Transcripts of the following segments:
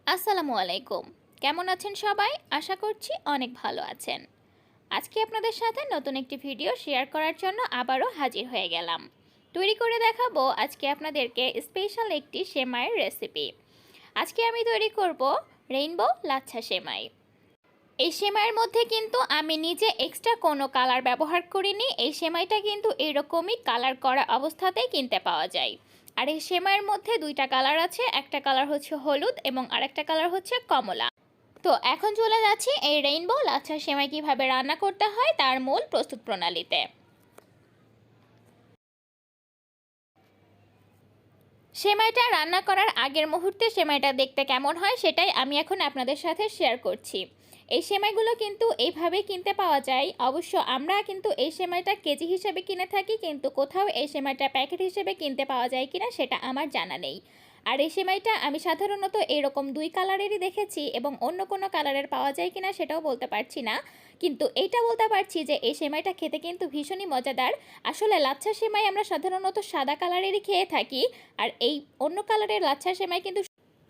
আসসালামু আলাইকুম। কেমন আছেন সবাই? আশা করছি অনেক ভালো আছেন। আজকে আপনাদের সাথে নতুন একটি ভিডিও শেয়ার করার জন্য আবারও হাজির হয়ে গেলাম। তৈরি করে দেখাবো আজকে আপনাদেরকে স্পেশাল একটি সেমাইয়ের রেসিপি। আজকে আমি তৈরি করব রেইনবো লাচ্ছা সেমাই। এই সেমাইয়ের মধ্যে কিন্তু আমি নিজে এক্সট্রা কোনো কালার ব্যবহার করিনি। এই সেমাইটা কিন্তু এরকমই কালার করা অবস্থাতেই কিনতে পাওয়া যায়। আর এই সেমাইয়ের মধ্যে দুইটা কালার আছে, একটা কালার হচ্ছে হলুদ এবং আরেকটা কালার হচ্ছে কমলা। তো এখন চলে যাচ্ছি এই রেইনবো লাচ্ছা সেমাই কীভাবে রান্না করতে হয় তার মূল প্রস্তুত প্রণালীতে। সেমাইটা রান্না করার আগের মুহূর্তে সেমাইটা দেখতে কেমন হয় সেটাই আমি এখন আপনাদের সাথে শেয়ার করছি। এই সেমাইগুলো কিন্তু এইভাবেই কিনতে পাওয়া যায়। অবশ্য আমরা কিন্তু এই সেমাইটা কেজি হিসেবে কিনে থাকি, কিন্তু কোথাও এই সেমাইটা প্যাকেট হিসেবে কিনতে পাওয়া যায় কিনা সেটা আমার জানা নেই। আর এই সেমাইটা আমি সাধারণত এরকম দুই কালারেরই দেখেছি, এবং অন্য কোনো কালারের পাওয়া যায় কিনা সেটাও বলতে পারছি না, কিন্তু এইটা বলতে পারছি যে এই সেমাইটা খেতে কিন্তু ভীষণই মজাদার। আসলে লাচ্ছা সেমাই আমরা সাধারণত সাদা কালারেরই খেয়ে থাকি, আর এই অন্য কালারের লাচ্ছা সেমাই কিন্তু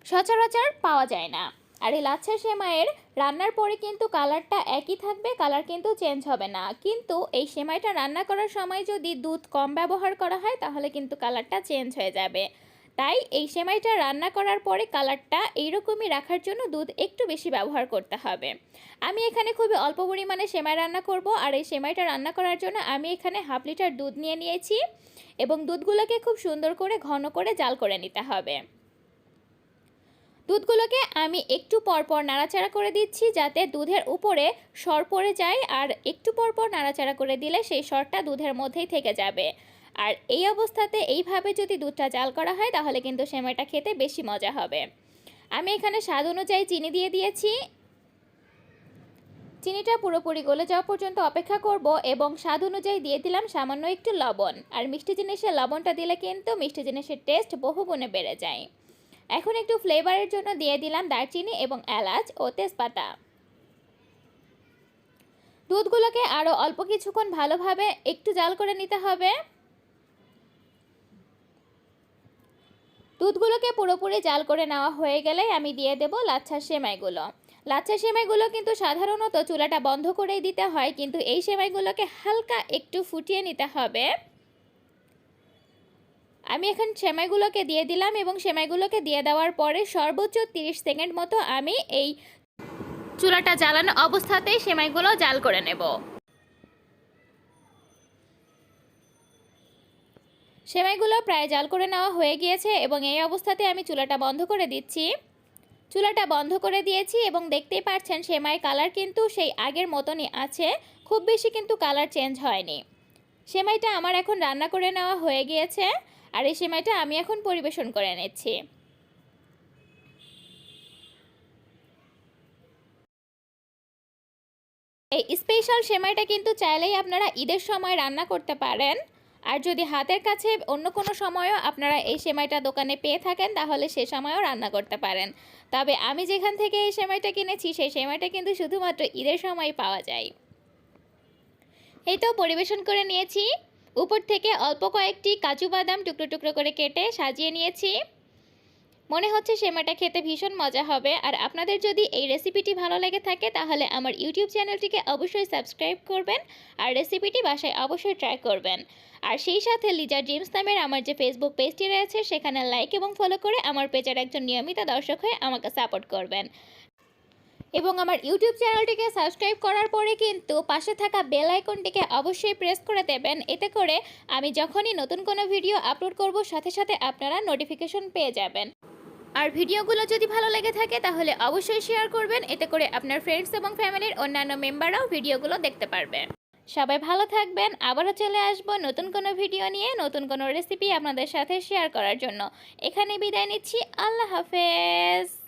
সচরাচর পাওয়া যায় না। আর এই লাচ্ছা সেমাইয়ের রান্নার পরে কিন্তু কালারটা একই থাকবে, কালার কিন্তু চেঞ্জ হবে না। কিন্তু এই সেমাইটা রান্না করার সময় যদি দুধ কম ব্যবহার করা হয় তাহলে কিন্তু কালারটা চেঞ্জ হয়ে যাবে। তাই এই সেমাইটা রান্না করার পরে কালারটা এইরকমই রাখার জন্য দুধ একটু বেশি ব্যবহার করতে হবে। আমি এখানে খুবই অল্প পরিমাণে সেমাই রান্না করব, আর এই সেমাইটা রান্না করার জন্য আমি এখানে হাফ লিটার দুধ নিয়েছি, এবং দুধগুলোকে খুব সুন্দর করে ঘন করে জাল করে নিতে হবে। দুধগুলোকে আমি একটু পরপর নাড়াচাড়া করে দিচ্ছি যাতে দুধের উপরে সর পড়ে যায়, আর একটু পরপর নাড়াচাড়া করে দিলে সেই সরটা দুধের মধ্যেই থেকে যাবে। আর এই অবস্থাতে এইভাবে যদি দুধটা জাল করা হয় তাহলে কিন্তু সেমাইটা খেতে বেশি মজা হবে। আমি এখানে স্বাদ অনুযায়ী চিনি দিয়ে দিয়েছি। চিনিটা পুরোপুরি গলে যাওয়া পর্যন্ত অপেক্ষা করব, এবং স্বাদ অনুযায়ী দিয়ে দিলাম সামান্য একটু লবণ। আর মিষ্টি জিনিসে লবণটা দিলে কিন্তু মিষ্টি জিনিসের টেস্ট বহুগুণে বেড়ে যায়। এখন একটু ফ্লেভারের জন্য দিয়ে দিলাম দারচিনি এবং এলাচ ও তেজপাতা। দুধগুলোকে আরও অল্প কিছুক্ষণ ভালোভাবে একটু জাল করে নিতে হবে। দুধগুলোকে পুরোপুরি জাল করে নেওয়া হয়ে গেলে আমি দিয়ে দেব লাচ্ছা সেমাইগুলো। লাচ্ছা সেমাইগুলো কিন্তু সাধারণত চুলাটা বন্ধ করেই দিতে হয়, কিন্তু এই সেমাইগুলোকে হালকা একটু ফুটিয়ে নিতে হবে। আমি এখন সেমাইগুলোকে দিয়ে দিলাম, এবং সেমাইগুলোকে দিয়ে দেওয়ার পরে সর্বোচ্চ 30 সেকেন্ড মতো আমি এই চুলাটা জ্বালানো অবস্থাতেই সেমাইগুলো জাল করে নেব। সেমাইগুলো প্রায় জাল করে নেওয়া হয়ে গিয়েছে, এবং এই অবস্থাতে আমি চুলাটা বন্ধ করে দিচ্ছি। চুলাটা বন্ধ করে দিয়েছি, এবং দেখতেই পাচ্ছেন সেমাই কালার কিন্তু সেই আগের মতনই আছে, খুব বেশি কিন্তু কালার চেঞ্জ হয়নি। সেমাইটা আমার এখন রান্না করে নেওয়া হয়ে গিয়েছে, আর এই সেমাইটা আমি এখন পরিবেশন করে নিচ্ছি। এই স্পেশাল সেমাইটা কিন্তু চাইলেই আপনারা ঈদের সময় রান্না করতে পারেন, আর যদি হাতের কাছে অন্য কোনো সময়ও আপনারা এই সেমাইটা দোকানে পেয়ে থাকেন তাহলে সে সময়ও রান্না করতে পারেন। তবে আমি যেখান থেকে এই সেমাইটা কিনেছি সেই সেমাইটা কিন্তু শুধুমাত্র ঈদের সময় পাওয়া যায়। এই তো পরিবেশন করে নিয়েছি। উপর থেকে অল্প কয়েকটি কাজু বাদাম টুকরো টুকরো করে কেটে সাজিয়ে নিয়েছি। মনে হচ্ছে সেমাইটা খেতে ভীষণ মজা হবে। আর আপনাদের যদি এই রেসিপিটি ভালো লেগে থাকে তাহলে আমার ইউটিউব চ্যানেলটিকে অবশ্যই সাবস্ক্রাইব করবেন, আর রেসিপিটি বাসায় অবশ্যই ট্রাই করবেন। আর সেই সাথে লিজা ড্রিমস নামের আমার যে ফেসবুক পেজটি রয়েছে সেখানে লাইক এবং ফলো করে আমার পেজের একজন নিয়মিত দর্শক হয়ে আমাকে সাপোর্ট করবেন। এবং আমার ইউটিউব চ্যানেলটিকে সাবস্ক্রাইব করার পরে কিন্তু পাশে থাকা বেল আইকনটিকে অবশ্যই প্রেস করে দেবেন। এতে করে আমি যখনই নতুন কোনো ভিডিও আপলোড করব সাথে সাথে আপনারা নোটিফিকেশন পেয়ে যাবেন। আর ভিডিওগুলো যদি ভালো লেগে থাকে তাহলে অবশ্যই শেয়ার করবেন, এতে করে আপনার ফ্রেন্ডস এবং ফ্যামিলির অন্যান্য মেম্বাররাও ভিডিওগুলো দেখতে পারবে। সবাই ভালো থাকবেন। আবারও চলে আসবো নতুন কোনো ভিডিও নিয়ে, নতুন কোনো রেসিপি আপনাদের সাথে শেয়ার করার জন্য। এখানে বিদায় নিচ্ছি। আল্লাহ হাফেজ।